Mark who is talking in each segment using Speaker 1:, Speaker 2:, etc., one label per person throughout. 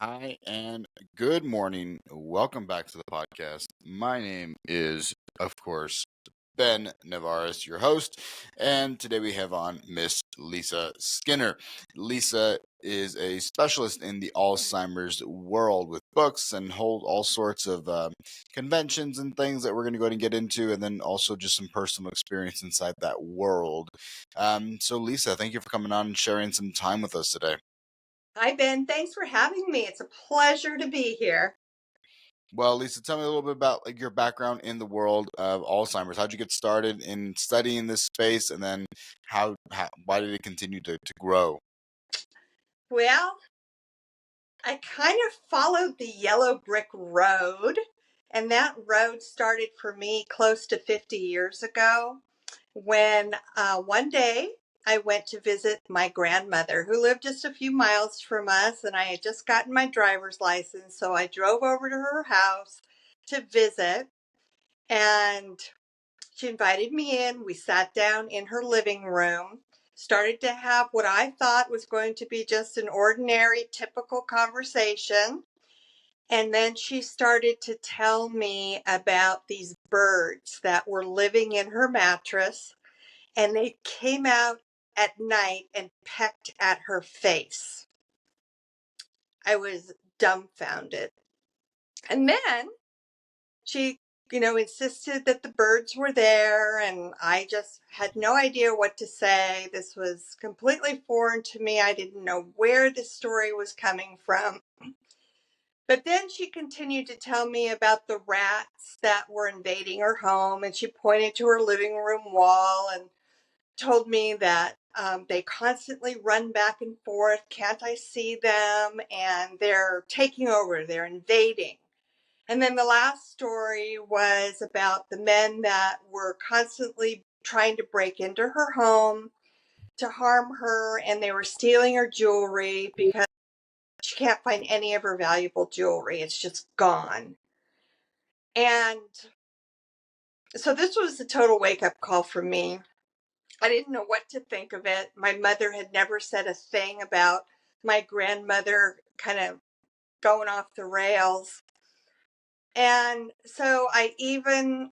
Speaker 1: Hi, and good morning. Welcome back to the podcast. My name is, of course, Ben Navarez, your host, and today we have on Miss Lisa Skinner. Lisa is a specialist in the Alzheimer's world with books and hold all sorts of conventions and things that we're going to go ahead and get into, and then also just some personal experience inside that world. So, Lisa, thank you for coming on and sharing some time with us today.
Speaker 2: Hi, Ben. Thanks for having me. It's a pleasure to be here.
Speaker 1: Well, Lisa, tell me a little bit about your background in the world of Alzheimer's. How'd you get started in studying this space, and then why did it continue to grow?
Speaker 2: Well, I kind of followed the yellow brick road, and that road started for me close to 50 years ago when one day I went to visit my grandmother who lived just a few miles from us, and I had just gotten my driver's license. So I drove over to her house to visit, and she invited me in. We sat down in her living room, started to have what I thought was going to be just an ordinary, typical conversation. And then she started to tell me about these birds that were living in her mattress, and they came out at night and pecked at her face. I was dumbfounded. And then she insisted that the birds were there, and I just had no idea what to say. This was completely foreign to me. I didn't know where this story was coming from. But then she continued to tell me about the rats that were invading her home, and she pointed to her living room wall and told me that they constantly run back and forth. Can't I see them? And they're taking over, they're invading. And then the last story was about the men that were constantly trying to break into her home to harm her, and they were stealing her jewelry because she can't find any of her valuable jewelry. It's just gone. And so this was a total wake up call for me. I didn't know what to think of it. My mother had never said a thing about my grandmother kind of going off the rails. And so I even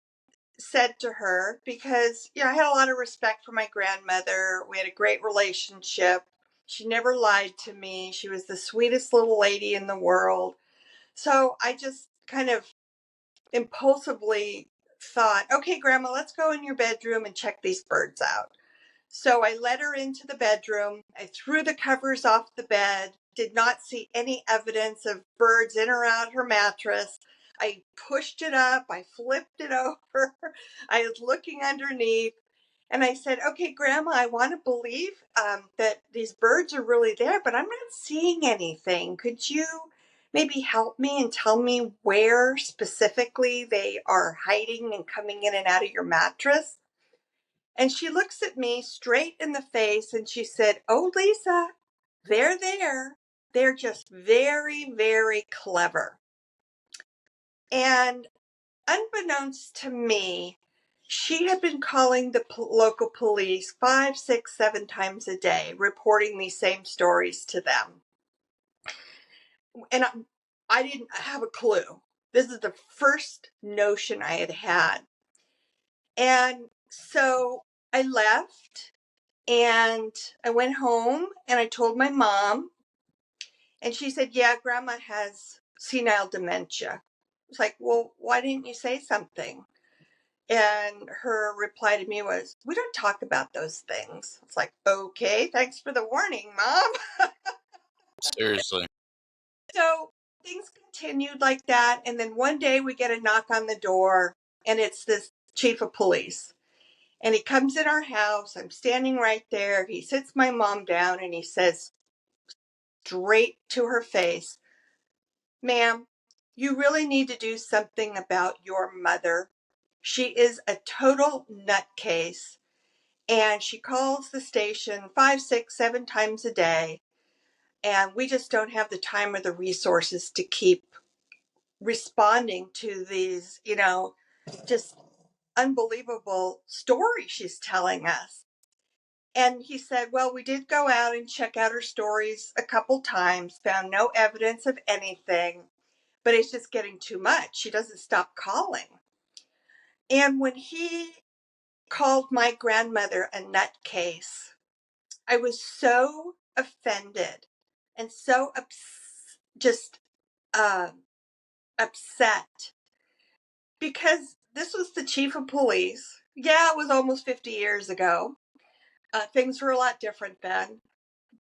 Speaker 2: said to her, because I had a lot of respect for my grandmother. We had a great relationship. She never lied to me. She was the sweetest little lady in the world. So I just kind of impulsively thought, okay, Grandma, let's go in your bedroom and check these birds out. So I led her into the bedroom. I threw the covers off the bed, did not see any evidence of birds in or out her mattress. I pushed it up, I flipped it over. I was looking underneath, and I said, okay, Grandma, I want to believe that these birds are really there, but I'm not seeing anything. Could you maybe help me and tell me where specifically they are hiding and coming in and out of your mattress? And she looks at me straight in the face and she said, oh, Lisa, they're there. They're just very, very clever. And unbeknownst to me, she had been calling the local police 5, 6, 7 times a day, reporting these same stories to them. And I didn't have a clue. This is the first notion I had had. And so I left. And I went home and I told my mom, and she said, yeah, Grandma has senile dementia. I was like, well, why didn't you say something? And her reply to me was, we don't talk about those things. It's like, okay, thanks for the warning, Mom.
Speaker 1: Seriously.
Speaker 2: So things continued like that. And then one day we get a knock on the door, and it's this chief of police. And he comes in our house. I'm standing right there. He sits my mom down and he says, straight to her face, ma'am, you really need to do something about your mother. She is a total nutcase, and she calls the station 5, 6, 7 times a day, and we just don't have the time or the resources to keep responding to these, just unbelievable stories she's telling us. And he said, well, we did go out and check out her stories a couple times, found no evidence of anything, but it's just getting too much. She doesn't stop calling. And when he called my grandmother a nutcase, I was so offended and so just uh, upset, because this was the chief of police. Yeah, it was almost 50 years ago. Things were a lot different then.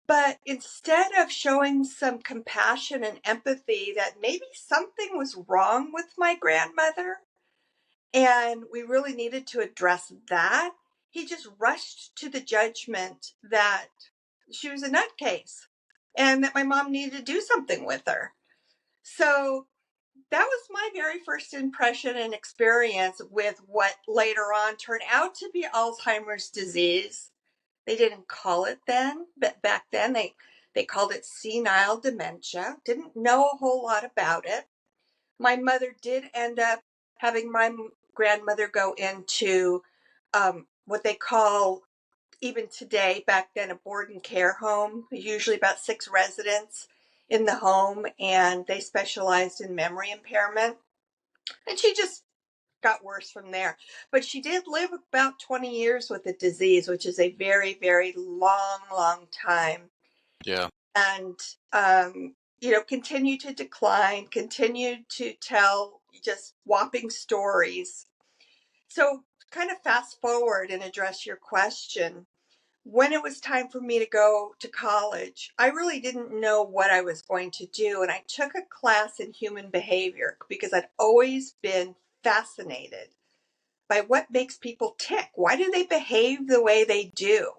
Speaker 2: But instead of showing some compassion and empathy that maybe something was wrong with my grandmother and we really needed to address that, he just rushed to the judgment that she was a nutcase and that my mom needed to do something with her. So that was my very first impression and experience with what later on turned out to be Alzheimer's disease. They didn't call it then, but back then they called it senile dementia. Didn't know a whole lot about it. My mother did end up having my grandmother go into what they call, even today, back then, a board and care home, usually about 6 residents in the home, and they specialized in memory impairment. And she just got worse from there. But she did live about 20 years with the disease, which is a very, very long, long time.
Speaker 1: Yeah.
Speaker 2: And, continued to decline, continued to tell just whopping stories. So, kind of fast forward and address your question. When it was time for me to go to college, I really didn't know what I was going to do. And I took a class in human behavior because I'd always been fascinated by what makes people tick. Why do they behave the way they do?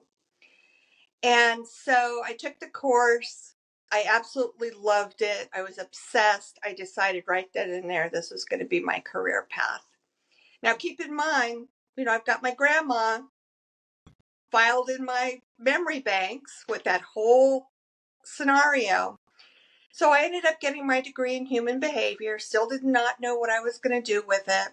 Speaker 2: And so I took the course. I absolutely loved it. I was obsessed. I decided right then and there this was going to be my career path. Now, keep in mind, I've got my grandma filed in my memory banks with that whole scenario. So I ended up getting my degree in human behavior, still did not know what I was going to do with it.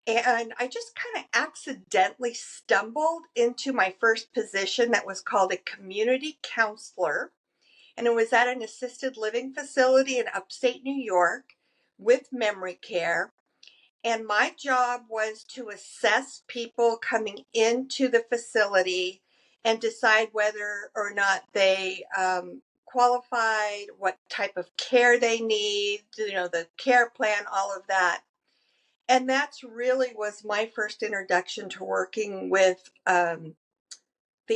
Speaker 2: And I just kind of accidentally stumbled into my first position that was called a community counselor. And it was at an assisted living facility in upstate New York with memory care. And my job was to assess people coming into the facility and decide whether or not they qualified, what type of care they need, the care plan, all of that. And that's really was my first introduction to working with the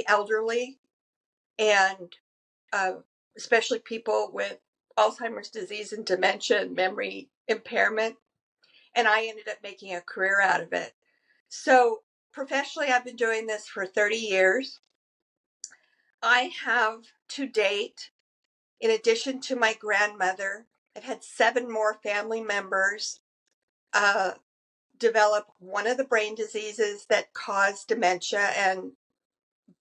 Speaker 2: elderly and uh, especially people with Alzheimer's disease and dementia and memory impairment. And I ended up making a career out of it. So professionally, I've been doing this for 30 years. I have to date, in addition to my grandmother, I've had 7 more family members uh, develop one of the brain diseases that cause dementia, and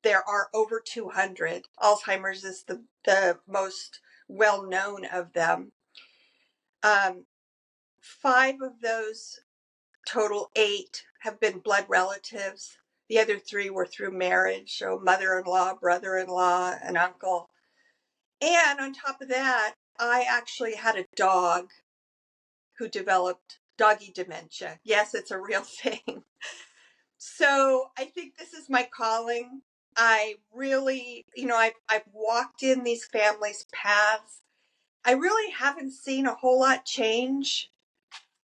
Speaker 2: there are over 200. Alzheimer's is the most well known of them. 5 of those total 8 have been blood relatives. The other 3 were through marriage, so mother-in-law, brother-in-law, an uncle. And on top of that, I actually had a dog who developed doggy dementia. Yes, it's a real thing. So I think this is my calling. I really, I've walked in these families' paths. I really haven't seen a whole lot change.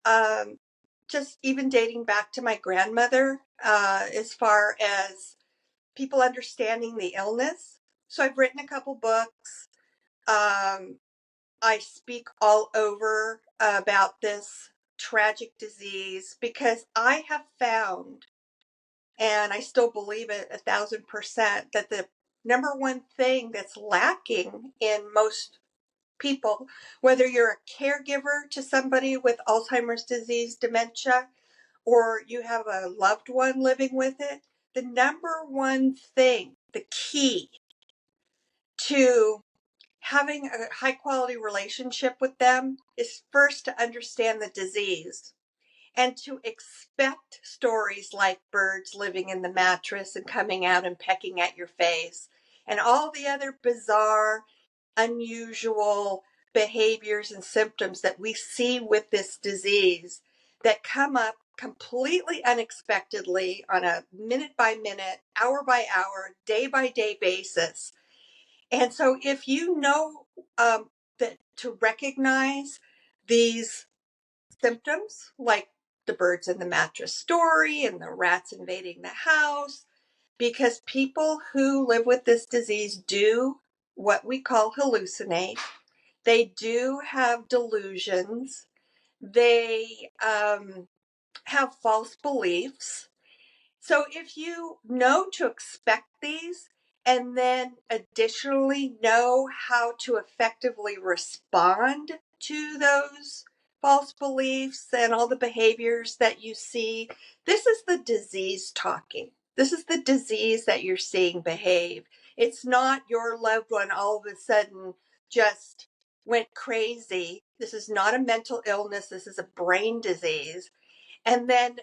Speaker 2: Um, just even dating back to my grandmother, as far as people understanding the illness. So I've written a couple books. Um, I speak all over about this tragic disease because I have found, and I still believe it 1,000%, that the number one thing that's lacking in most people, whether you're a caregiver to somebody with Alzheimer's disease, dementia, or you have a loved one living with it, the number one thing, the key to having a high quality relationship with them is first to understand the disease. and to expect stories like birds living in the mattress and coming out and pecking at your face and all the other bizarre, unusual behaviors and symptoms that we see with this disease that come up completely unexpectedly on a minute by minute, hour by hour, day by day basis. And so if you know that to recognize these symptoms, like the birds in the mattress story and the rats invading the house, because people who live with this disease do what we call hallucinate. They do have delusions. They have false beliefs. So if you know to expect these and then additionally know how to effectively respond to those false beliefs and all the behaviors that you see, this is the disease talking. This is the disease that you're seeing behave. It's not your loved one all of a sudden just went crazy. This is not a mental illness. This is a brain disease. And then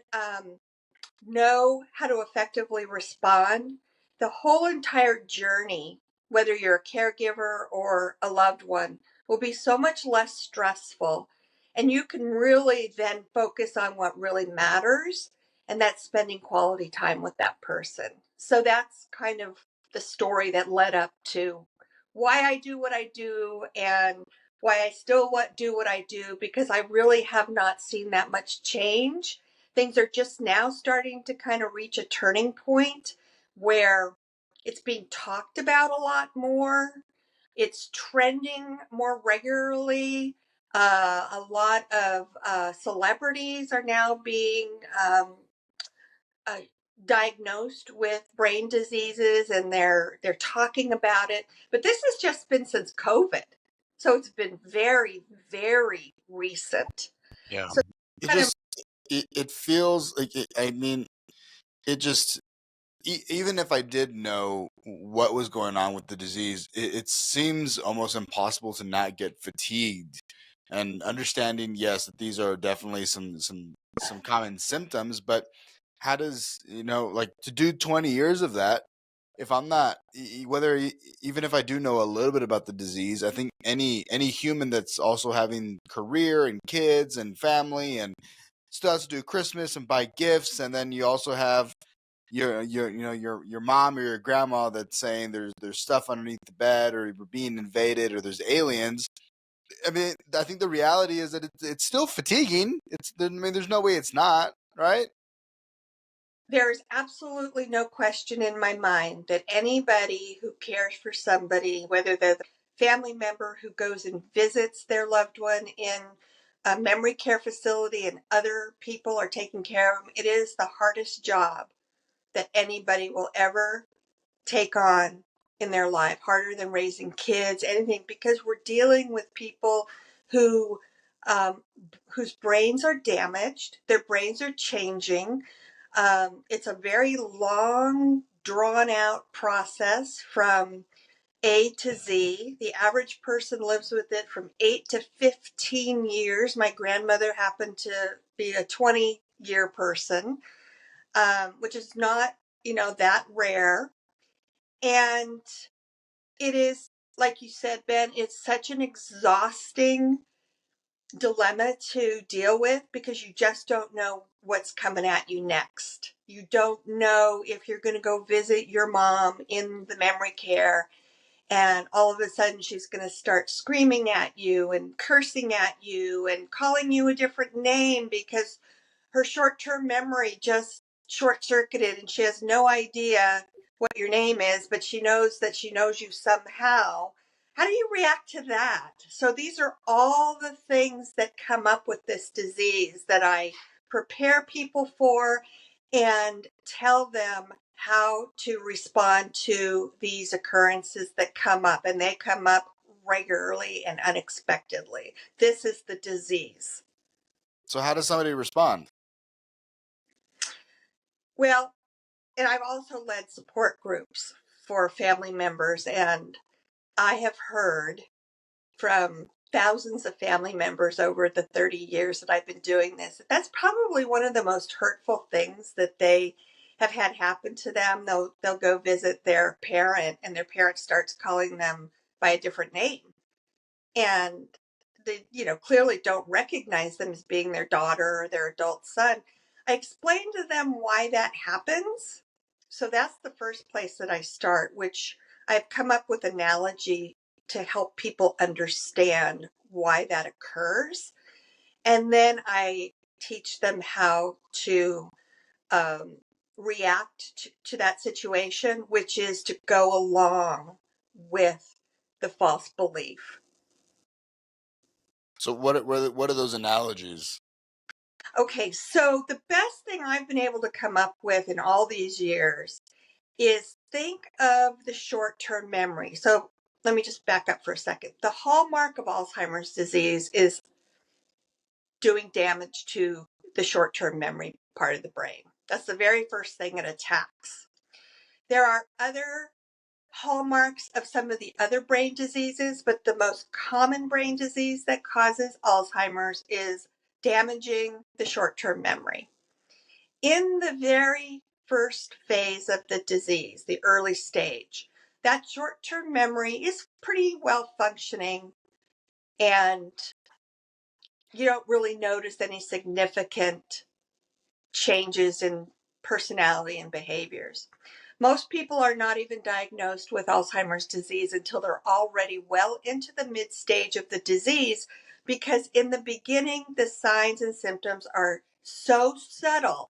Speaker 2: know how to effectively respond, the whole entire journey, whether you're a caregiver or a loved one, will be so much less stressful. And you can really then focus on what really matters, and that's spending quality time with that person. So that's kind of the story that led up to why I do what I do and why I still do what I do, because I really have not seen that much change. Things are just now starting to kind of reach a turning point where it's being talked about a lot more. It's trending more regularly. A lot of celebrities are now being uh, diagnosed with brain diseases, and they're talking about it. But this has just been since COVID, so it's been very, very recent.
Speaker 1: Yeah.
Speaker 2: So
Speaker 1: It
Speaker 2: kind of
Speaker 1: just it feels like I mean, it just even if I did know what was going on with the disease, it seems almost impossible to not get fatigued. And understanding, yes, that these are definitely some common symptoms, but how does like to do 20 years of that? If I'm not, even if I do know a little bit about the disease, I think any human that's also having career and kids and family and still has to do Christmas and buy gifts, and then you also have your mom or your grandma that's saying there's stuff underneath the bed, or we're being invaded, or there's aliens. I mean, I think the reality is that it's still fatiguing. I mean, there's no way it's not, right?
Speaker 2: There's absolutely no question in my mind that anybody who cares for somebody, whether they're the family member who goes and visits their loved one in a memory care facility and other people are taking care of them, it is the hardest job that anybody will ever take on in their life, harder than raising kids, anything, because we're dealing with people who um, whose brains are damaged, their brains are changing. It's a very long, drawn out process from A to Z. The average person lives with it from 8 to 15 years. My grandmother happened to be a 20-year person, which is not, that rare. And it is, like you said, Ben, it's such an exhausting dilemma to deal with because you just don't know what's coming at you next. You don't know if you're going to go visit your mom in the memory care and all of a sudden she's going to start screaming at you and cursing at you and calling you a different name because her short-term memory just short-circuited and she has no idea what your name is, but she knows that she knows you somehow. How do you react to that? So these are all the things that come up with this disease that I prepare people for and tell them how to respond to these occurrences that come up, and they come up regularly and unexpectedly. This is the disease.
Speaker 1: So how does somebody respond?
Speaker 2: Well, and I've also led support groups for family members, and I have heard from thousands of family members over the 30 years that I've been doing this. That's probably one of the most hurtful things that they have had happen to them. They'll go visit their parent and their parent starts calling them by a different name. And they, clearly don't recognize them as being their daughter or their adult son. I explain to them why that happens. So that's the first place that I start, which I've come up with analogy to help people understand why that occurs. And then I teach them how to react to that situation, which is to go along with the false belief.
Speaker 1: So what are those analogies?
Speaker 2: Okay, so the best thing I've been able to come up with in all these years is think of the short term memory. So let me just back up for a second. The hallmark of Alzheimer's disease is doing damage to the short term memory part of the brain. That's the very first thing it attacks. There are other hallmarks of some of the other brain diseases, but the most common brain disease that causes Alzheimer's is damaging the short term memory. In the very first phase of the disease, the early stage, that short term memory is pretty well functioning, and you don't really notice any significant changes in personality and behaviors. Most people are not even diagnosed with Alzheimer's disease until they're already well into the mid stage of the disease, because in the beginning, the signs and symptoms are so subtle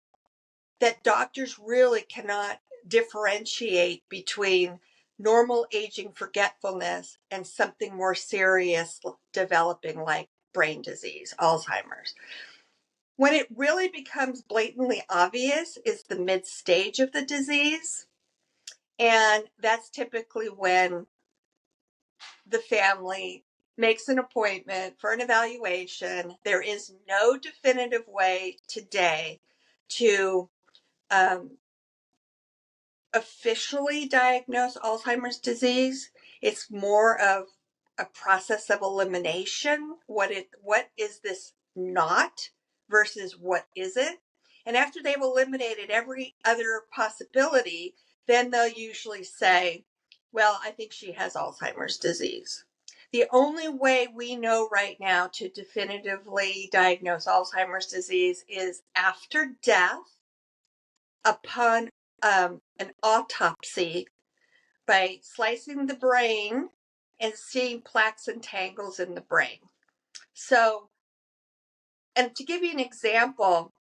Speaker 2: that doctors really cannot differentiate between normal aging forgetfulness and something more serious developing like brain disease, Alzheimer's. When it really becomes blatantly obvious is the mid stage of the disease. And that's typically when the family makes an appointment for an evaluation. There is no definitive way today to officially diagnose Alzheimer's disease. It's more of a process of elimination. What is this not versus what is it? And after they've eliminated every other possibility, then they'll usually say, well, I think she has Alzheimer's disease. The only way we know right now to definitively diagnose Alzheimer's disease is after death upon an autopsy by slicing the brain and seeing plaques and tangles in the brain. So, and to give you an example,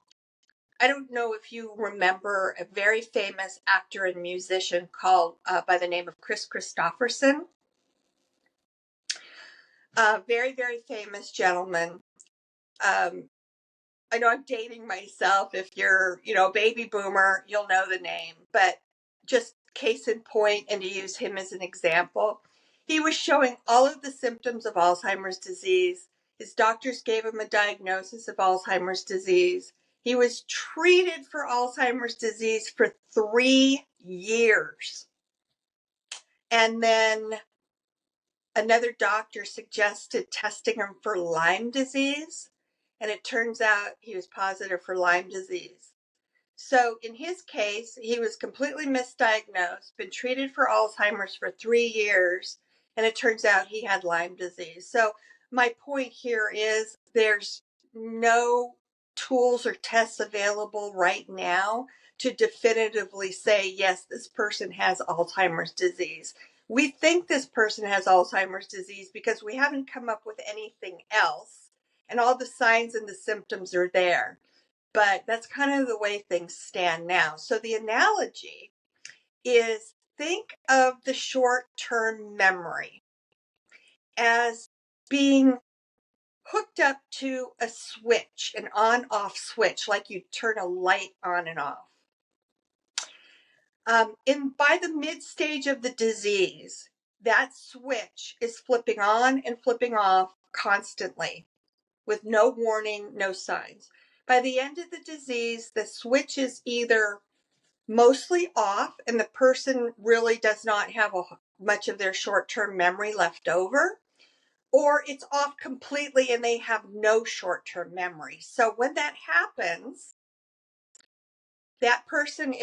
Speaker 2: I don't know if you remember a very famous actor and musician called by the name of Chris Christopherson. Very, very famous gentleman. I know I'm dating myself. If you're, a baby boomer, you'll know the name. But just case in point, and to use him as an example, he was showing all of the symptoms of Alzheimer's disease. His doctors gave him a diagnosis of Alzheimer's disease. He was treated for Alzheimer's disease for 3 years. And then another doctor suggested testing him for Lyme disease, and it turns out he was positive for Lyme disease. So in his case, he was completely misdiagnosed, been treated for Alzheimer's for 3 years, and it turns out he had Lyme disease. So my point here is there's no tools or tests available right now to definitively say, yes, this person has Alzheimer's disease. We think this person has Alzheimer's disease because we haven't come up with anything else, and all the signs and the symptoms are there. But that's kind of the way things stand now. So the analogy is, think of the short-term memory as being hooked up to a switch, an on-off switch, like you turn a light on and off. By the mid stage of the disease, that switch is flipping on and flipping off constantly with no warning, no signs. By the end of the disease, the switch is either mostly off and the person really does not have much of their short-term memory left over, or it's off completely and they have no short-term memory. So when that happens, that person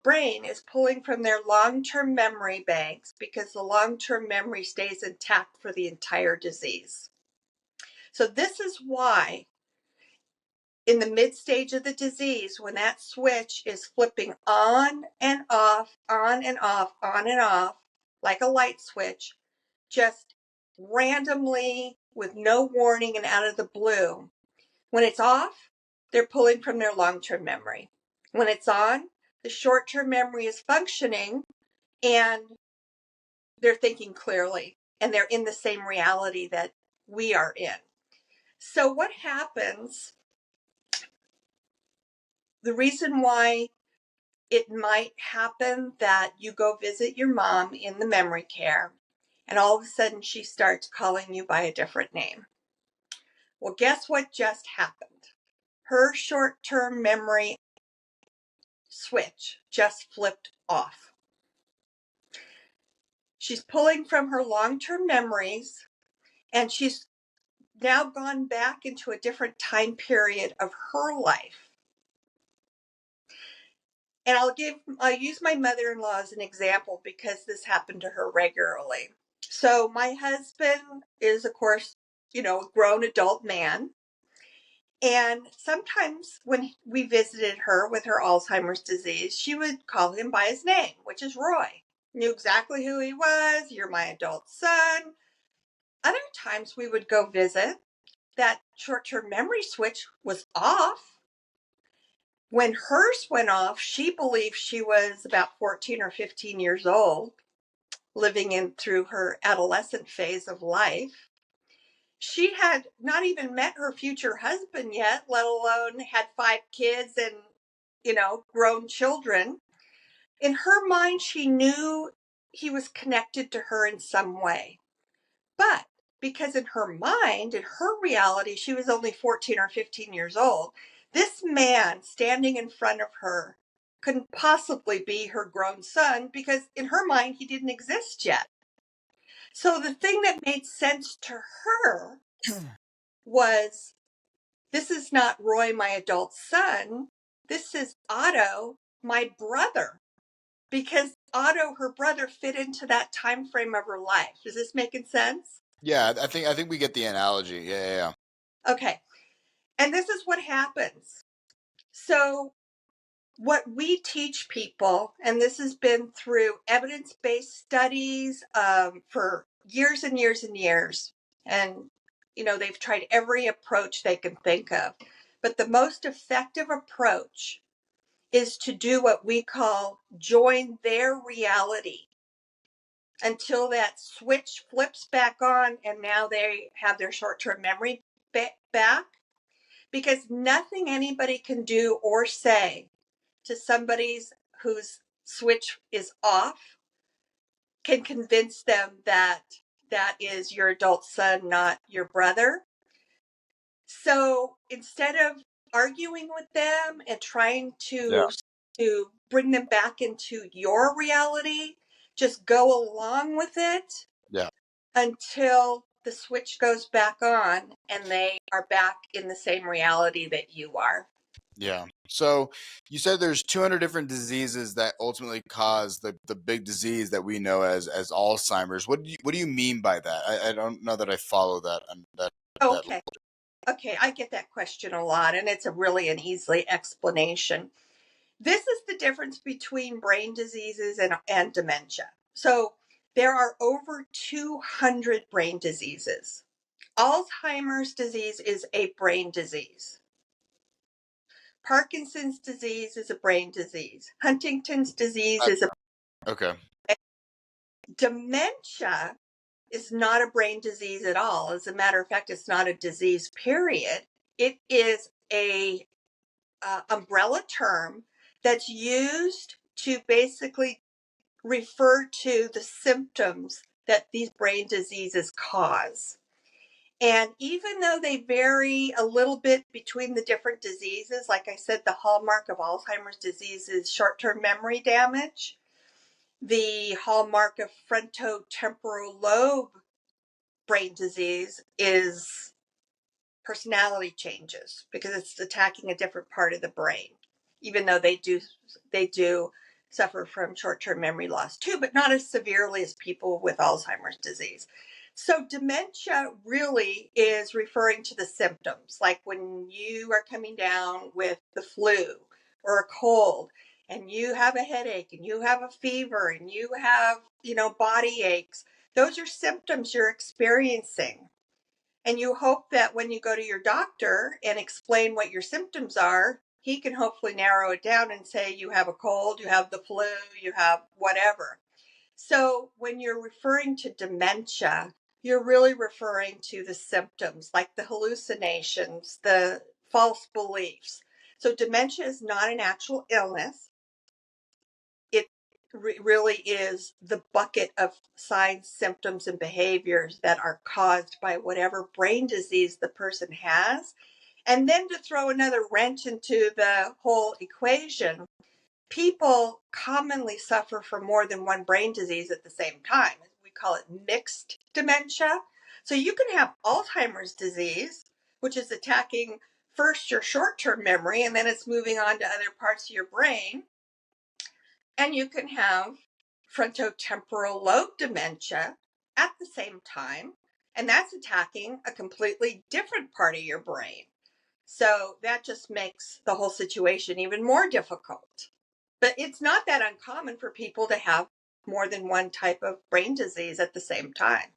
Speaker 2: brain is pulling from their long-term memory banks because the long-term memory stays intact for the entire disease. So this is why in the mid stage of the disease, when that switch is flipping on and off, on and off, on and off, like a light switch, just randomly with no warning and out of the blue. When it's off, they're pulling from their long-term memory. When it's on, the short-term memory is functioning and they're thinking clearly and they're in the same reality that we are in. So what happens, the reason why it might happen that you go visit your mom in the memory care and all of a sudden she starts calling you by a different name. Well, guess what just happened? Her short-term memory switch just flipped off. She's pulling from her long-term memories and she's now gone back into a different time period of her life. And I'll use my mother-in-law as an example because this happened to her regularly. So my husband is, of course, a grown adult man. And sometimes when we visited her with her Alzheimer's disease, she would call him by his name, which is Roy. Knew exactly who he was. You're my adult son. Other times we would go visit. That short-term memory switch was off. When hers went off, she believed she was about 14 or 15 years old, living through her adolescent phase of life. She had not even met her future husband yet, let alone had 5 kids and, grown children. In her mind, she knew he was connected to her in some way. But because in her mind, in her reality, she was only 14 or 15 years old, this man standing in front of her couldn't possibly be her grown son because in her mind, he didn't exist yet. So the thing that made sense to her was, this is not Roy, my adult son. This is Otto, my brother. Because Otto, her brother, fit into that time frame of her life. Is this making sense?
Speaker 1: Yeah, I think we get the analogy. Yeah.
Speaker 2: Okay. And this is what happens. So what we teach people, and this has been through evidence-based studies for years and years and years, and they've tried every approach they can think of, but the most effective approach is to do what we call join their reality until that switch flips back on and now they have their short-term memory back, because nothing anybody can do or say to somebody whose switch is off can convince them that that is your adult son, not your brother. So instead of arguing with them and trying to bring them back into your reality, just go along with it
Speaker 1: Yeah.
Speaker 2: until the switch goes back on and they are back in the same reality that you are.
Speaker 1: Yeah. So you said there's 200 different diseases that ultimately cause the big disease that we know as Alzheimer's. What do you mean by that? I don't know that I follow that.
Speaker 2: Okay. Okay, I get that question a lot, and it's really an easy explanation. This is the difference between brain diseases and dementia. So there are over 200 brain diseases. Alzheimer's disease is a brain disease. Parkinson's disease is a brain disease. Huntington's disease is a
Speaker 1: Okay.
Speaker 2: dementia is not a brain disease at all. As a matter of fact, it's not a disease, period. It is a umbrella term that's used to basically refer to the symptoms that these brain diseases cause. And even though they vary a little bit between the different diseases, like I said, the hallmark of Alzheimer's disease is short-term memory damage. The hallmark of frontotemporal lobe brain disease is personality changes, because it's attacking a different part of the brain, even though they do suffer from short-term memory loss too, but not as severely as people with Alzheimer's disease. So dementia really is referring to the symptoms, like when you are coming down with the flu or a cold, and you have a headache and you have a fever and you have, body aches. Those are symptoms you're experiencing. And you hope that when you go to your doctor and explain what your symptoms are, he can hopefully narrow it down and say you have a cold, you have the flu, you have whatever. So when you're referring to dementia, you're really referring to the symptoms, like the hallucinations, the false beliefs. So dementia is not an actual illness. It really is the bucket of signs, symptoms, and behaviors that are caused by whatever brain disease the person has. And then to throw another wrench into the whole equation, people commonly suffer from more than one brain disease at the same time. We call it mixed dementia. So you can have Alzheimer's disease, which is attacking first your short-term memory, and then it's moving on to other parts of your brain. And you can have frontotemporal lobe dementia at the same time, and that's attacking a completely different part of your brain. So that just makes the whole situation even more difficult. But it's not that uncommon for people to have more than one type of brain disease at the same time.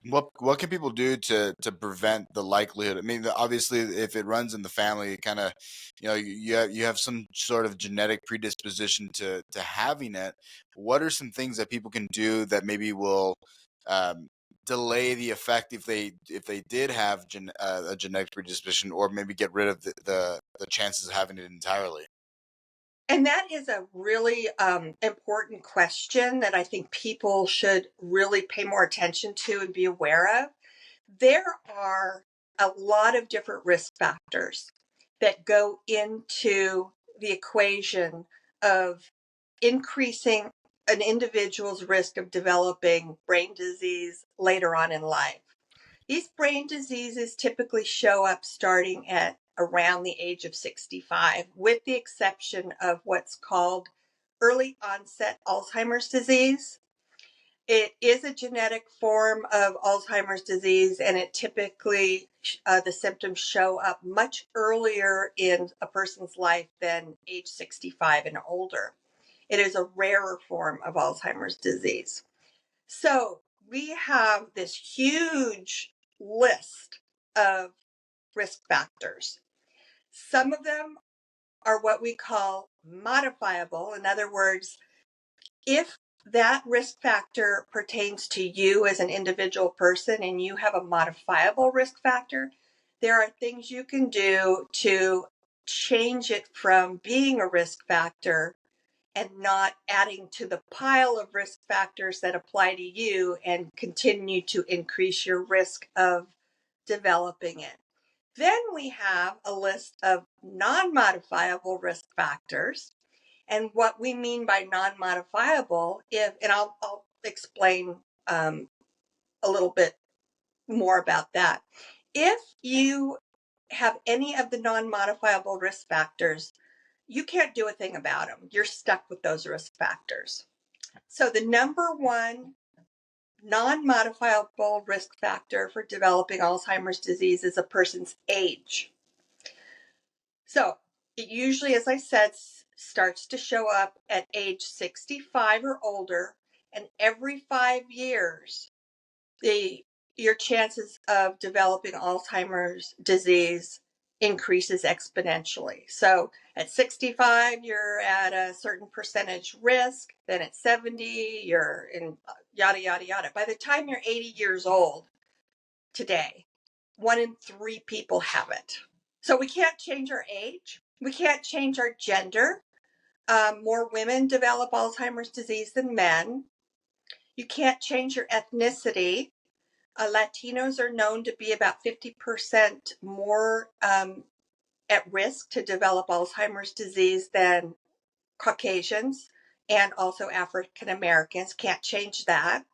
Speaker 1: What can people do to prevent the likelihood? I mean, obviously, if it runs in the family, it kind of, you have some sort of genetic predisposition to having it. What are some things that people can do that maybe will um, delay the effect if they did have a genetic predisposition, or maybe get rid of the chances of having it entirely?
Speaker 2: And that is a really important question that I think people should really pay more attention to and be aware of. There are a lot of different risk factors that go into the equation of increasing an individual's risk of developing brain disease later on in life. These brain diseases typically show up starting at around the age of 65, with the exception of what's called early onset Alzheimer's disease. It is a genetic form of Alzheimer's disease, and it typically, the symptoms show up much earlier in a person's life than age 65 and older. It is a rarer form of Alzheimer's disease. So we have this huge list of risk factors. Some of them are what we call modifiable. In other words, if that risk factor pertains to you as an individual person and you have a modifiable risk factor, there are things you can do to change it from being a risk factor and not adding to the pile of risk factors that apply to you and continue to increase your risk of developing it. Then we have a list of non-modifiable risk factors. And what we mean by non-modifiable, and I'll explain a little bit more about that. If you have any of the non-modifiable risk factors, you can't do a thing about them. You're stuck with those risk factors. So the number one non-modifiable risk factor for developing Alzheimer's disease is a person's age. So it usually, as I said, starts to show up at age 65 or older, and every 5 years, your chances of developing Alzheimer's disease increases exponentially. So at 65, you're at a certain percentage risk. Then at 70, you're in yada, yada, yada. By the time you're 80 years old today, 1 in 3 people have it. So we can't change our age. We can't change our gender. More women develop Alzheimer's disease than men. You can't change your ethnicity. Latinos are known to be about 50% more at risk to develop Alzheimer's disease than Caucasians, and also African Americans. Can't change that.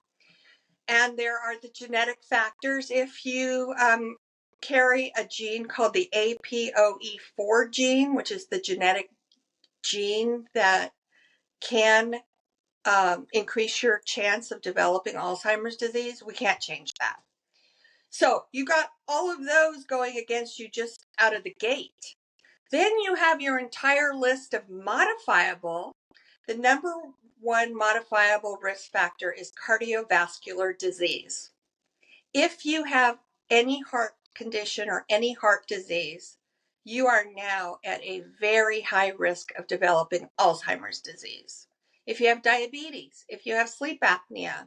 Speaker 2: And there are the genetic factors. If you carry a gene called the APOE4 gene, which is the genetic gene that can increase your chance of developing Alzheimer's disease, we can't change that. So you got all of those going against you just out of the gate. Then you have your entire list of modifiable. The number one modifiable risk factor is cardiovascular disease. If you have any heart condition or any heart disease, you are now at a very high risk of developing Alzheimer's disease. If you have diabetes, if you have sleep apnea,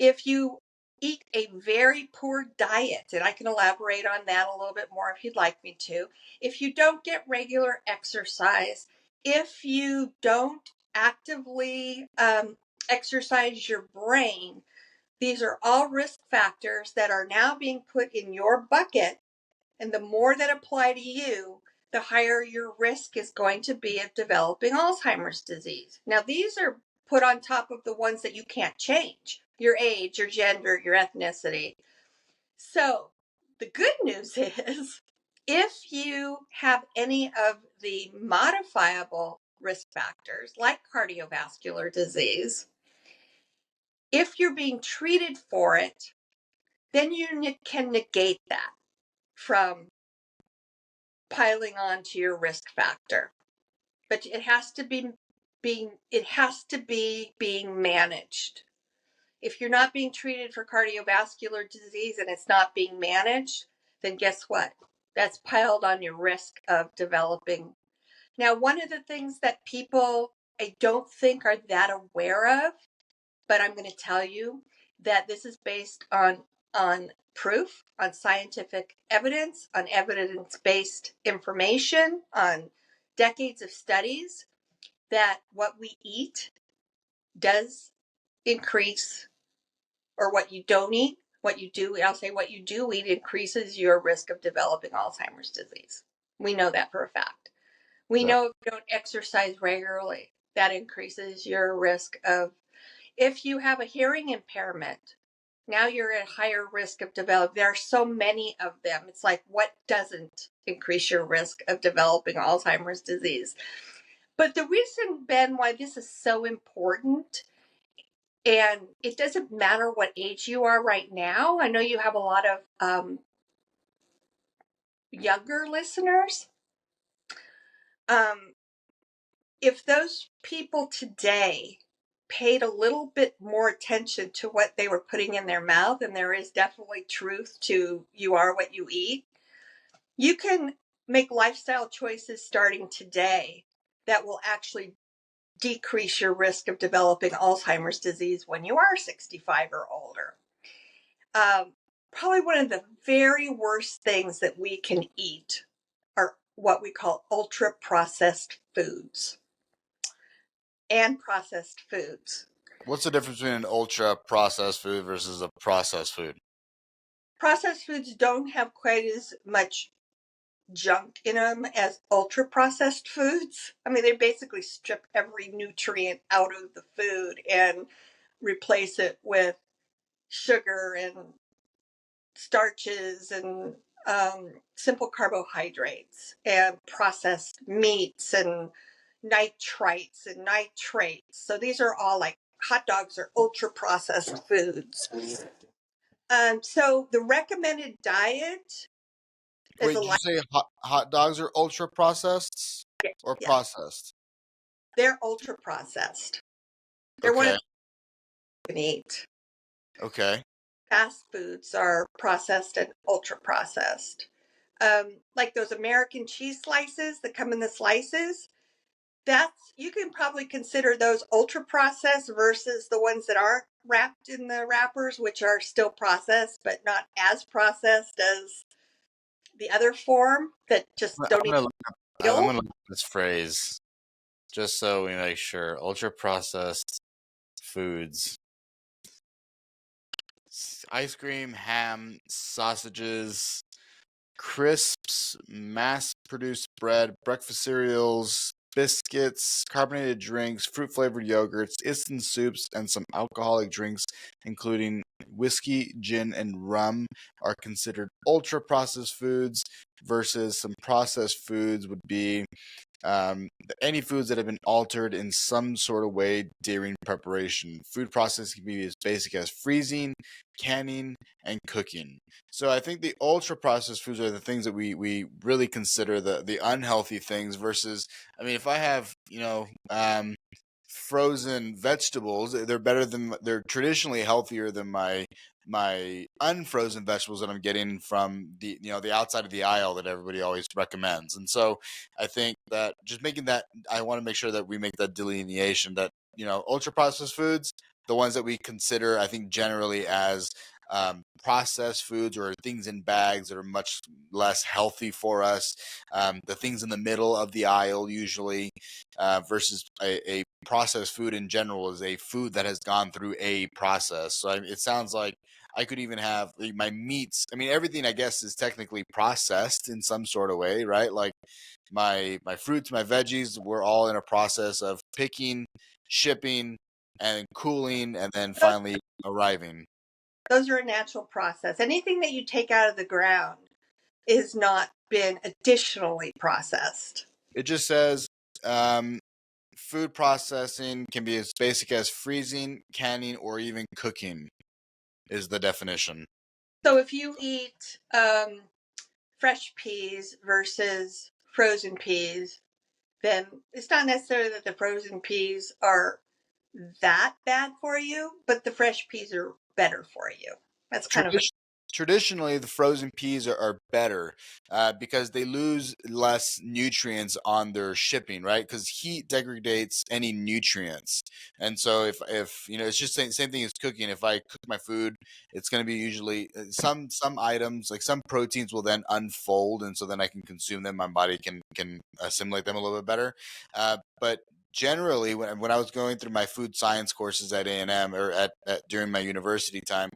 Speaker 2: if you eat a very poor diet, and I can elaborate on that a little bit more if you'd like me to, if you don't get regular exercise, if you don't actively exercise your brain, these are all risk factors that are now being put in your bucket. And the more that apply to you, the higher your risk is going to be of developing Alzheimer's disease. Now, these are put on top of the ones that you can't change: your age, your gender, your ethnicity. So the good news is, if you have any of the modifiable risk factors like cardiovascular disease, if you're being treated for it, then you can negate that from piling on to your risk factor. But it has to be being managed. If you're not being treated for cardiovascular disease and it's not being managed, then guess what? That's piled on your risk of developing. Now, one of the things that people I don't think are that aware of, but I'm going to tell you that this is based on proof, on scientific evidence, on evidence-based information, on decades of studies, that what we eat does increase, or what you don't eat, what you do, I'll say what you do eat increases your risk of developing Alzheimer's disease. We know that for a fact. We know if you don't exercise regularly, that increases your risk of. If you have a hearing impairment, now you're at higher risk of developing. There are so many of them. It's like, what doesn't increase your risk of developing Alzheimer's disease? But the reason, Ben, why this is so important, and it doesn't matter what age you are right now. I know you have a lot of younger listeners. If those people today paid a little bit more attention to what they were putting in their mouth, and there is definitely truth to you are what you eat, you can make lifestyle choices starting today that will actually decrease your risk of developing Alzheimer's disease when you are 65 or older. Probably one of the very worst things that we can eat are what we call ultra processed foods and processed foods.
Speaker 1: What's the difference between an ultra processed food versus a processed food?
Speaker 2: Processed foods don't have quite as much junk in them as ultra processed foods. I mean, they basically strip every nutrient out of the food and replace it with sugar and starches and simple carbohydrates and processed meats and nitrites and nitrates. So these are all like hot dogs are ultra processed foods. So the recommended diet is
Speaker 1: Wait, did you say hot dogs are ultra processed or
Speaker 2: yeah,
Speaker 1: processed?
Speaker 2: they're ultra processed. They're one of
Speaker 1: Okay.
Speaker 2: the you can eat.
Speaker 1: Okay.
Speaker 2: Fast foods are processed and ultra processed. Like those American cheese slices that come in the slices, that's, you can probably consider those ultra processed versus the ones that aren't wrapped in the wrappers, which are still processed but not as processed as the other form that just
Speaker 1: I'm
Speaker 2: don't even
Speaker 1: gonna I'm
Speaker 2: feel.
Speaker 1: gonna look at this phrase just so we make sure. Ultra processed foods. Ice cream, ham, sausages, crisps, mass produced bread, breakfast cereals, biscuits, carbonated drinks, fruit flavored yogurts, instant soups, and some alcoholic drinks, including whiskey, gin, and rum, are considered ultra processed foods, versus some processed foods would be um, any foods that have been altered in some sort of way during preparation. Food processing can be as basic as freezing, canning, and cooking. So I think the ultra processed foods are the things that we really consider the unhealthy things versus, I mean, if I have, frozen vegetables, they're traditionally healthier than my unfrozen vegetables that I'm getting from the outside of the aisle that everybody always recommends. And so I think that just making that, I want to make sure that we make that delineation that ultra processed foods, the ones that we consider, I think, generally as processed foods or things in bags that are much less healthy for us. The things in the middle of the aisle usually, versus a processed food in general is a food that has gone through a process. So it sounds like I could even have my meats. I mean, everything I guess is technically processed in some sort of way, right? Like my fruits, my veggies, we're all in a process of picking, shipping, and cooling, and then
Speaker 2: Those,
Speaker 1: finally arriving.
Speaker 2: those are a natural process. Anything that you take out of the ground is not been additionally processed.
Speaker 1: It just says um, food processing can be as basic as freezing, canning, or even cooking is the definition.
Speaker 2: So if you eat fresh peas versus frozen peas, then it's not necessarily that the frozen peas are that bad for you, but the fresh peas are better for you. That's kind of
Speaker 1: Traditionally, the frozen peas are better because they lose less nutrients on their shipping, right? Because heat degrades any nutrients, and so if it's just same thing as cooking. If I cook my food, it's going to be usually some items, like some proteins will then unfold, and so then I can consume them. My body can assimilate them a little bit better, but generally when I was going through my food science courses at A&M, or during my university time,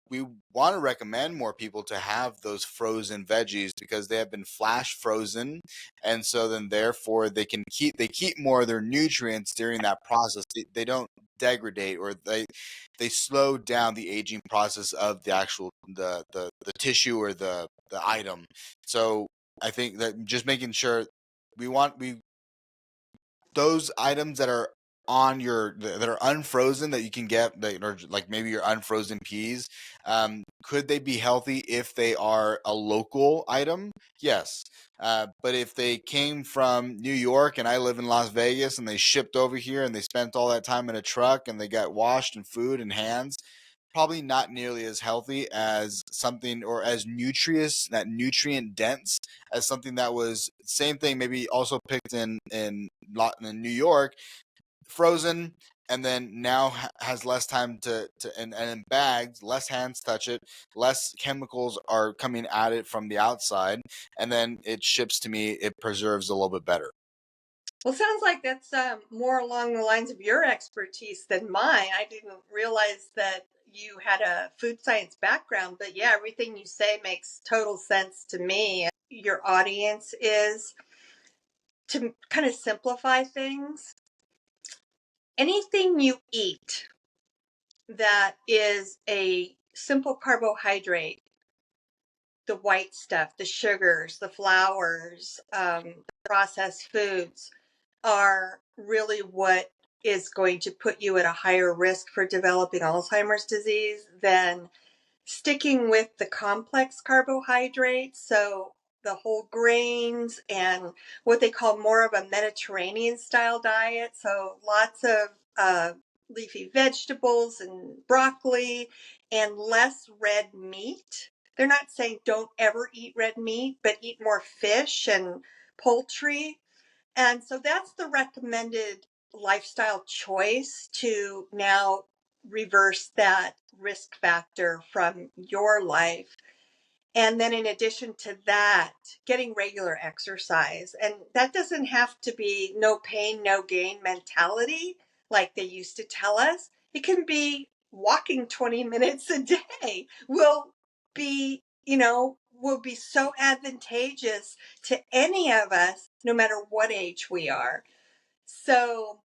Speaker 1: we want to recommend more people to have those frozen veggies because they have been flash frozen, and so then therefore they keep more of their nutrients during that process. They don't degrade, or they slow down the aging process of the actual the tissue or the item. So I think that just making sure we those items that are that are unfrozen, that you can get, that are like maybe your unfrozen peas, could they be healthy if they are a local item? Yes. But if they came from New York and I live in Las Vegas and they shipped over here and they spent all that time in a truck and they got washed in food and hands, probably not nearly as healthy as something, or as nutrient dense as something that was same thing, maybe also picked in New York, frozen, and then now has less time and in bags, less hands touch it, less chemicals are coming at it from the outside, and then it ships to me, it preserves a little bit better.
Speaker 2: Well, sounds like that's more along the lines of your expertise than mine. I didn't realize that you had a food science background, but yeah, everything you say makes total sense to me. Your audience is to kind of simplify things. Anything you eat that is a simple carbohydrate, the white stuff, the sugars, the flours, processed foods, are really what is going to put you at a higher risk for developing Alzheimer's disease than sticking with the complex carbohydrates. So the whole grains and what they call more of a Mediterranean style diet. So lots of leafy vegetables and broccoli and less red meat. They're not saying don't ever eat red meat, but eat more fish and poultry. And so that's the recommended lifestyle choice to now reverse that risk factor from your life. And then in addition to that, getting regular exercise. And that doesn't have to be no pain, no gain mentality like they used to tell us. It can be walking 20 minutes a day will be, will be so advantageous to any of us, no matter what age we are. So,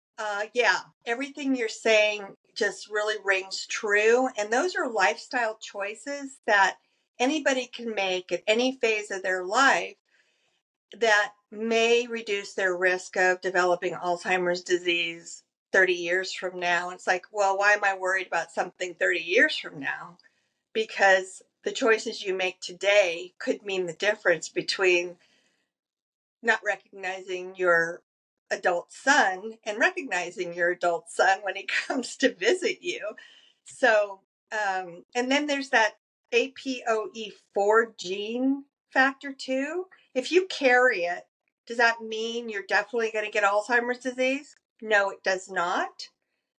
Speaker 2: yeah, everything you're saying just really rings true. And those are lifestyle choices that anybody can make at any phase of their life that may reduce their risk of developing Alzheimer's disease 30 years from now. It's like, well, why am I worried about something 30 years from now? Because the choices you make today could mean the difference between not recognizing your adult son and recognizing your adult son when he comes to visit you. So, and then there's that APOE4 gene factor too. If you carry it, does that mean you're definitely going to get Alzheimer's disease? No, it does not.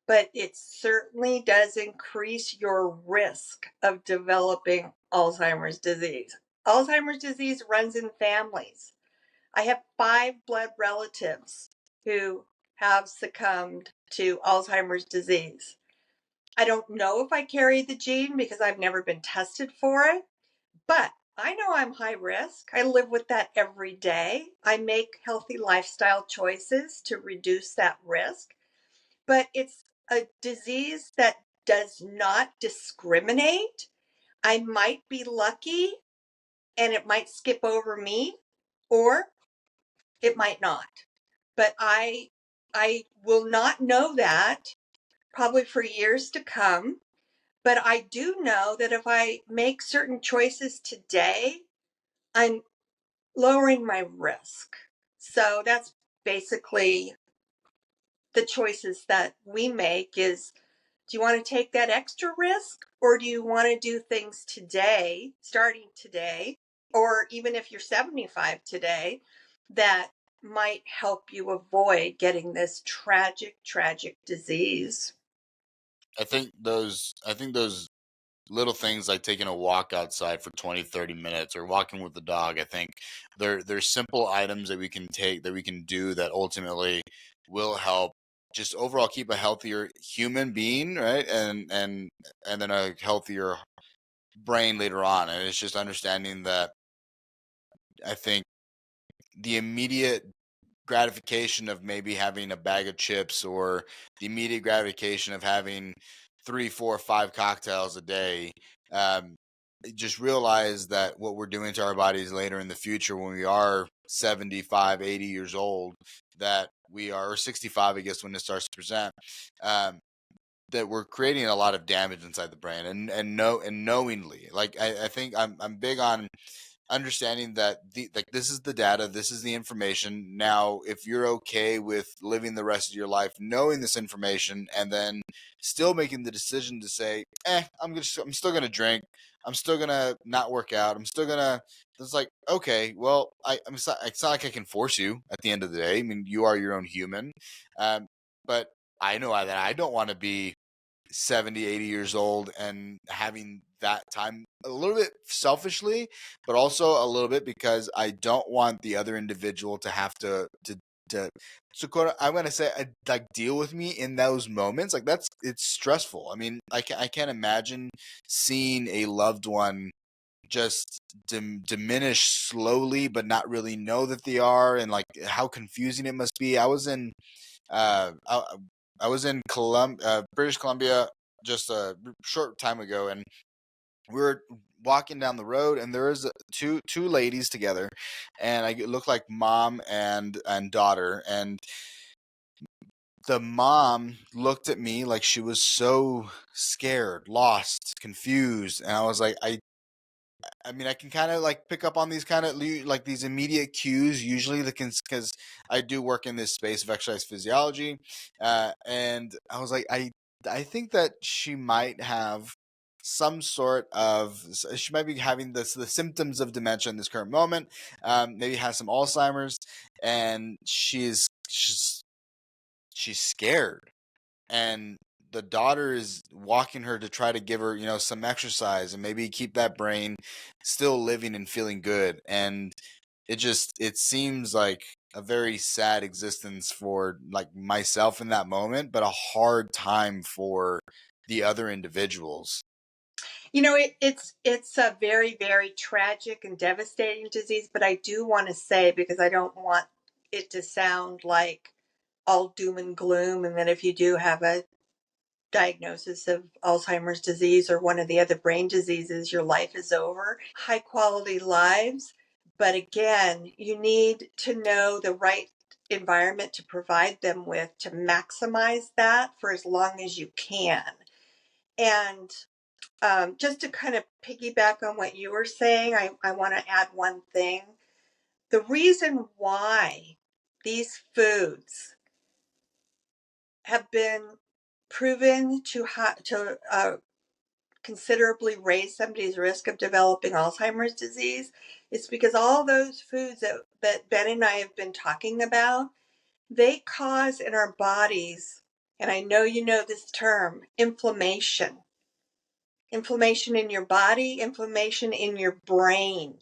Speaker 2: But it certainly does increase your risk of developing Alzheimer's disease. Alzheimer's disease runs in families. I have 5 blood relatives who have succumbed to Alzheimer's disease. I don't know if I carry the gene because I've never been tested for it, but I know I'm high risk. I live with that every day. I make healthy lifestyle choices to reduce that risk, but it's a disease that does not discriminate. I might be lucky and it might skip over me, or it might not. But I will not know that probably for years to come. But I do know that if I make certain choices today, I'm lowering my risk. So that's basically the choices that we make is, do you want to take that extra risk, or do you want to do things today, starting today, or even if you're 75 today, that might help you avoid getting this tragic, tragic disease?
Speaker 1: I think those little things like taking a walk outside for 20, 30 minutes or walking with the dog, I think they're simple items that we can take, that we can do, that ultimately will help just overall keep a healthier human being, right? And then a healthier brain later on. And it's just understanding that I think the immediate gratification of maybe having a bag of chips, or the immediate gratification of having 3, 4, 5 cocktails a day, um, just realize that what we're doing to our bodies later in the future when we are 75, 80 years old, that we are, or 65, I guess, when it starts to present, um, that we're creating a lot of damage inside the brain, and knowingly. Like I think I'm big on understanding that like this is the data, this is the information. Now, if you're okay with living the rest of your life knowing this information, and then still making the decision to say, I'm still gonna drink, I'm still gonna not work out, I'm still gonna. It's like, okay, well, it's not like I can force you at the end of the day. I mean, you are your own human, um, but I know that I don't want to be 70, 80 years old and having that time, a little bit selfishly, but also a little bit because I don't want the other individual to have to so I'm gonna say, like, deal with me in those moments. Like, it's stressful. I mean, I can't imagine seeing a loved one just diminish slowly, but not really know that they are, and like how confusing it must be. Uh, I, I was in British Columbia just a short time ago, and we were walking down the road, and there was two ladies together, and it looked like mom and daughter, and the mom looked at me like she was so scared, lost, confused, and I was like, I mean, I can kind of like pick up on these kind of like these immediate cues usually, because I do work in this space of exercise physiology, and I was like, I think that she might have some sort of, she might be having the symptoms of dementia in this current moment. Maybe has some Alzheimer's, and she's scared, and the daughter is walking her to try to give her, some exercise and maybe keep that brain still living and feeling good. And it seems like a very sad existence for like myself in that moment, but a hard time for the other individuals.
Speaker 2: It's a very, very tragic and devastating disease, but I do want to say, because I don't want it to sound like all doom and gloom, and that if you do have a diagnosis of Alzheimer's disease or one of the other brain diseases, your life is over. High quality lives. But again, you need to know the right environment to provide them with to maximize that for as long as you can. And just to kind of piggyback on what you were saying, I want to add one thing. The reason why these foods have been proven to considerably raise somebody's risk of developing Alzheimer's disease is because all those foods that Ben and I have been talking about, they cause in our bodies, and I know you know this term, inflammation. Inflammation in your body, inflammation in your brain.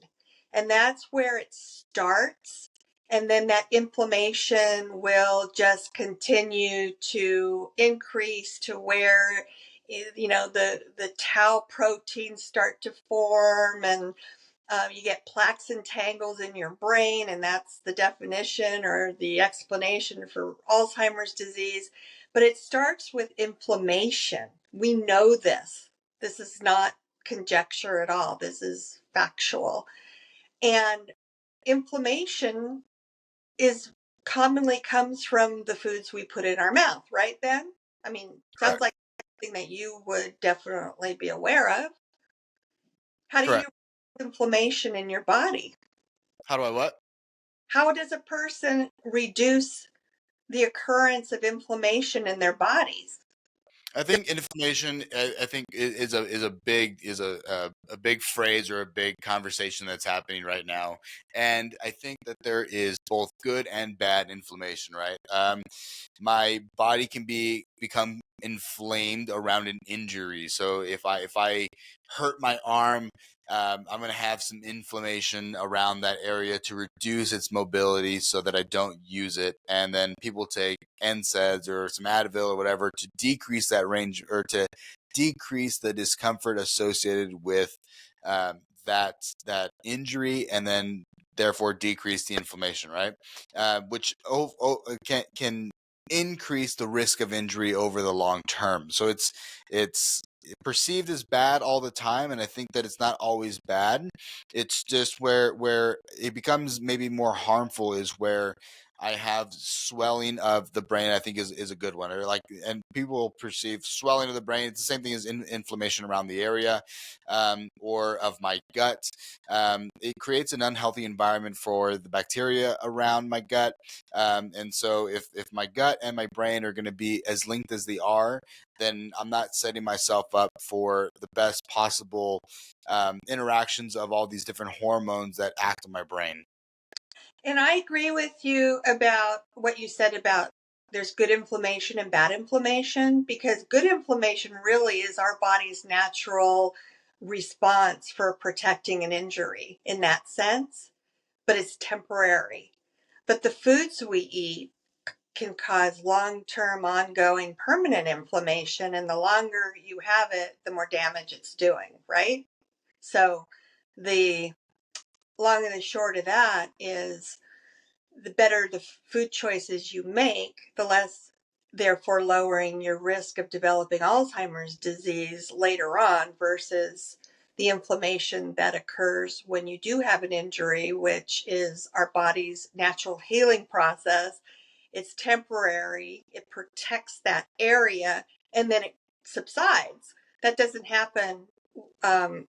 Speaker 2: And that's where it starts. And then that inflammation will just continue to increase to where, the tau proteins start to form, and you get plaques and tangles in your brain, and that's the definition or the explanation for Alzheimer's disease. But it starts with inflammation. We know this. This is not conjecture at all. This is factual. And inflammation is commonly comes from the foods we put in our mouth, right, Ben? I mean, sounds
Speaker 1: Correct.
Speaker 2: like something that you would definitely be aware of. How do you
Speaker 1: Correct.
Speaker 2: inflammation in your body?
Speaker 1: How do I what?
Speaker 2: How does a person reduce the occurrence of inflammation in their bodies?
Speaker 1: I think inflammation. I think is a big phrase or a big conversation that's happening right now, and I think that there is both good and bad inflammation. Right, my body can become inflamed around an injury. So if I hurt my arm, I'm going to have some inflammation around that area to reduce its mobility so that I don't use it. And then people take NSAIDs or some Advil or whatever to decrease that range or to decrease the discomfort associated with that injury, and then therefore decrease the inflammation, right? Which can increase the risk of injury over the long term. So it's perceived as bad all the time, and I think that it's not always bad. It's just where it becomes maybe more harmful is where I have swelling of the brain. I think is a good one. Or like, and people perceive swelling of the brain. It's the same thing as inflammation around the area, or of my gut. It creates an unhealthy environment for the bacteria around my gut. And so if my gut and my brain are going to be as linked as they are, then I'm not setting myself up for the best possible interactions of all these different hormones that act on my brain.
Speaker 2: And I agree with you about what you said about there's good inflammation and bad inflammation, because good inflammation really is our body's natural response for protecting an injury in that sense, but it's temporary. But the foods we eat can cause long-term, ongoing, permanent inflammation, and the longer you have it, the more damage it's doing, right? So the long and the short of that is the better the food choices you make, the less, therefore, lowering your risk of developing Alzheimer's disease later on versus the inflammation that occurs when you do have an injury, which is our body's natural healing process. It's temporary, it protects that area, and then it subsides. That doesn't happen um,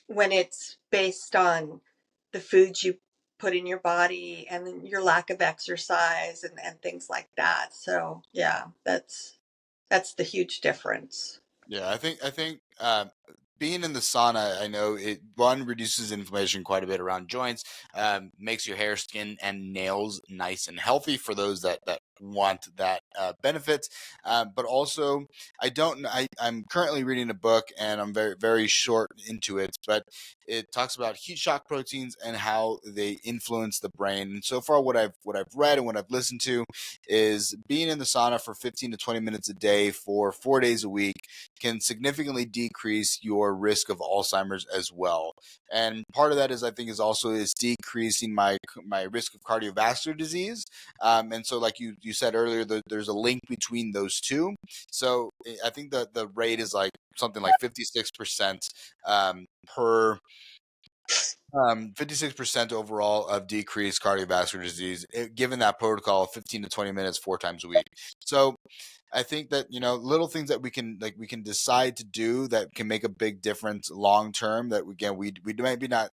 Speaker 2: when it's based on the foods you put in your body and your lack of exercise and things like that. So yeah, that's the huge difference.
Speaker 1: Yeah, I think being in the sauna, I know it one reduces inflammation quite a bit around joints, makes your hair, skin, and nails nice and healthy for those that want that benefit. But also, I don't. I'm currently reading a book, and I'm very short into it, but it talks about heat shock proteins and how they influence the brain. And so far, what I've read and what I've listened to is being in the sauna for 15 to 20 minutes a day for 4 days a week can significantly decrease your risk of Alzheimer's as well. And part of that is, I think, is decreasing my risk of cardiovascular disease. And so, like you said earlier, there's a link between those two. So I think that the rate is like something like 56% per 56% overall of decreased cardiovascular disease, given that protocol of 15 to 20 minutes 4 times a week. So I think that, little things that we can decide to do that can make a big difference long term. That again, we might be not.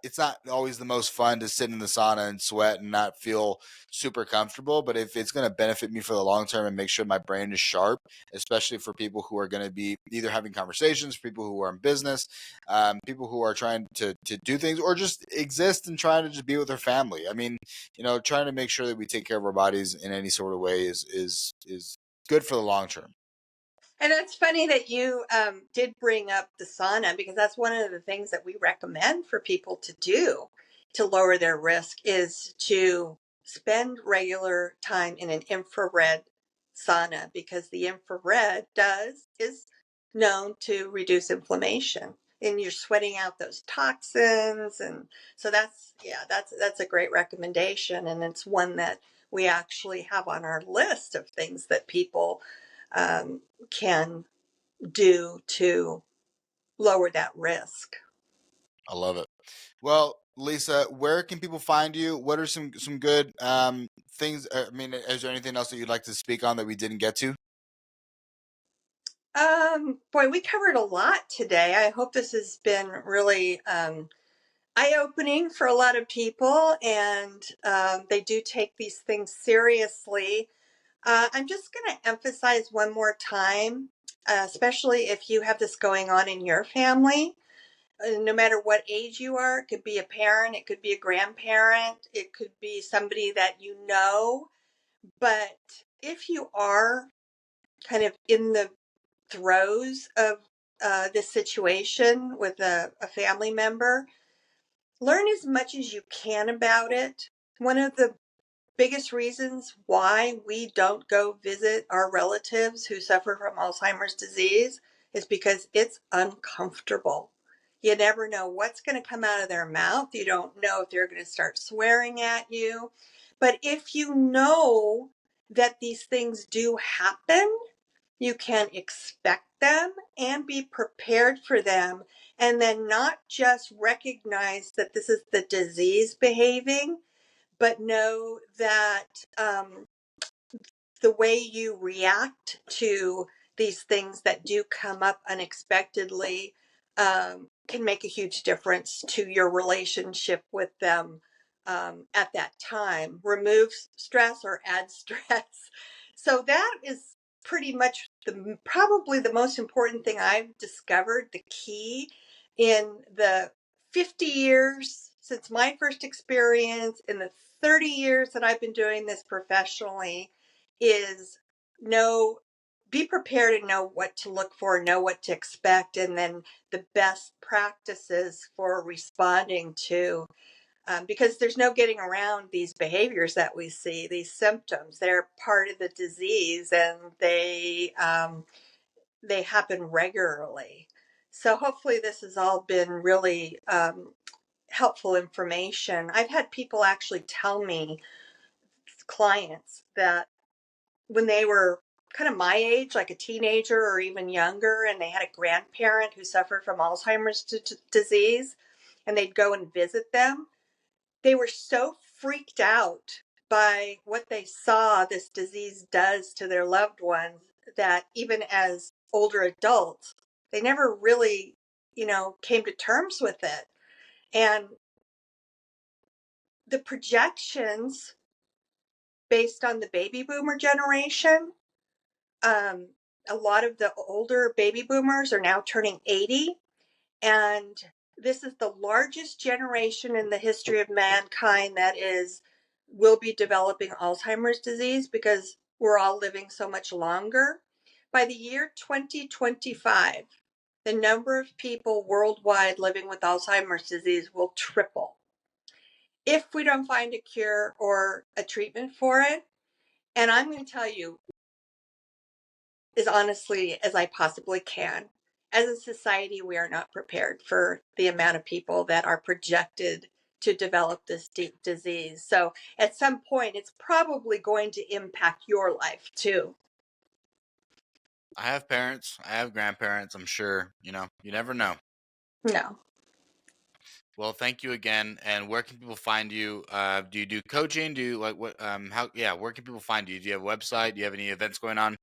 Speaker 1: It's not always the most fun to sit in the sauna and sweat and not feel super comfortable. But if it's going to benefit me for the long term and make sure my brain is sharp, especially for people who are going to be either having conversations, people who are in business, people who are trying to do things or just exist and trying to just be with their family. I mean, trying to make sure that we take care of our bodies in any sort of way is good for the long term.
Speaker 2: And it's funny that you did bring up the sauna, because that's one of the things that we recommend for people to do to lower their risk is to spend regular time in an infrared sauna, because the infrared is known to reduce inflammation, and you're sweating out those toxins. And so that's a great recommendation, and it's one that we actually have on our list of things that people can do to lower that risk.
Speaker 1: I love it. Well, Lisa, where can people find you? What are some good things? I mean, is there anything else that you'd like to speak on that we didn't get to?
Speaker 2: Boy, we covered a lot today. I hope this has been really eye-opening for a lot of people, and they do take these things seriously. I'm just going to emphasize one more time, especially if you have this going on in your family. No matter what age you are, it could be a parent, it could be a grandparent, it could be somebody that you know. But if you are kind of in the throes of this situation with a family member, learn as much as you can about it. One of the biggest reasons why we don't go visit our relatives who suffer from Alzheimer's disease is because it's uncomfortable. You never know what's going to come out of their mouth. You don't know if they're going to start swearing at you. But if you know that these things do happen, you can expect them and be prepared for them, and then not just recognize that this is the disease behaving, but know that the way you react to these things that do come up unexpectedly can make a huge difference to your relationship with them at that time. Remove stress or add stress. So that is pretty much probably the most important thing I've discovered, the key in the 50 years since my first experience, in the 30 years that I've been doing this professionally, is know, be prepared and know what to look for, know what to expect, and then the best practices for responding to, because there's no getting around these behaviors that we see, these symptoms. They're part of the disease, and they happen regularly. So hopefully this has all been really helpful information. I've had people actually tell me, clients, that when they were kind of my age, like a teenager or even younger, and they had a grandparent who suffered from Alzheimer's disease, and they'd go and visit them, they were so freaked out by what they saw this disease does to their loved ones that even as older adults, they never really, came to terms with it. And the projections based on the baby boomer generation, um, a lot of the older baby boomers are now turning 80. And this is the largest generation in the history of mankind that will be developing Alzheimer's disease, because we're all living so much longer. By the year 2025, the number of people worldwide living with Alzheimer's disease will triple if we don't find a cure or a treatment for it. And I'm going to tell you, as honestly as I possibly can. As a society, we are not prepared for the amount of people that are projected to develop this deep disease. So at some point, it's probably going to impact your life too.
Speaker 1: I have parents, I have grandparents. I'm sure, you never know.
Speaker 2: No.
Speaker 1: Well, thank you again. And where can people find you? Do you do coaching? Do you like what? Yeah. Where can people find you? Do you have a website? Do you have any events going on?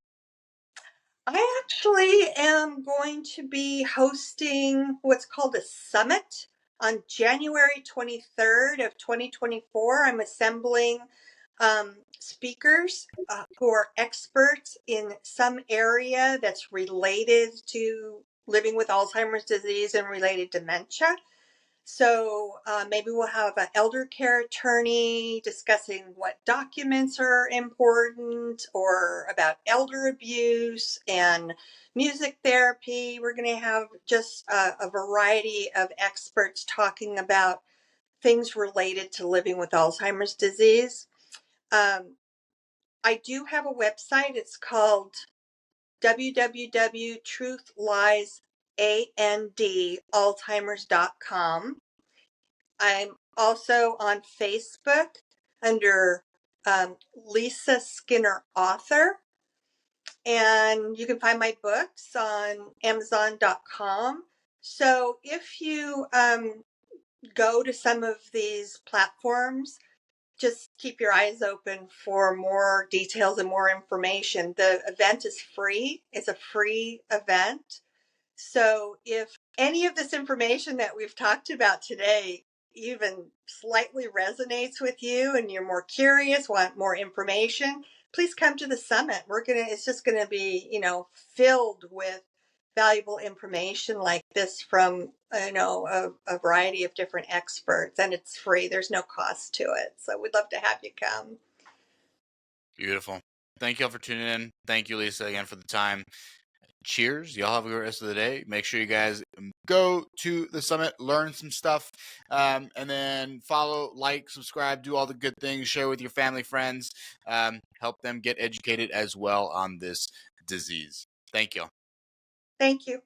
Speaker 2: I actually am going to be hosting what's called a summit on January 23rd of 2024. I'm assembling speakers who are experts in some area that's related to living with Alzheimer's disease and related dementia. So maybe we'll have an elder care attorney discussing what documents are important or about elder abuse and music therapy. We're going to have just a variety of experts talking about things related to living with Alzheimer's disease. Um, I do have a website. It's called www.truthliesandalzheimers.com. I'm also on Facebook under Lisa Skinner Author. And you can find my books on Amazon.com. So if you go to some of these platforms, just keep your eyes open for more details and more information. The event is free, it's a free event. So if any of this information that we've talked about today even slightly resonates with you and you're more curious, want more information, please come to the summit. It's just gonna be, filled with valuable information like this from, a variety of different experts, and it's free. There's no cost to it. So we'd love to have you come.
Speaker 1: Beautiful. Thank you all for tuning in. Thank you, Lisa, again for the time. Cheers. Y'all have a great rest of the day. Make sure you guys go to the summit, learn some stuff, and then follow, like, subscribe, do all the good things, share with your family, friends, help them get educated as well on this disease. Thank you.
Speaker 2: Thank you.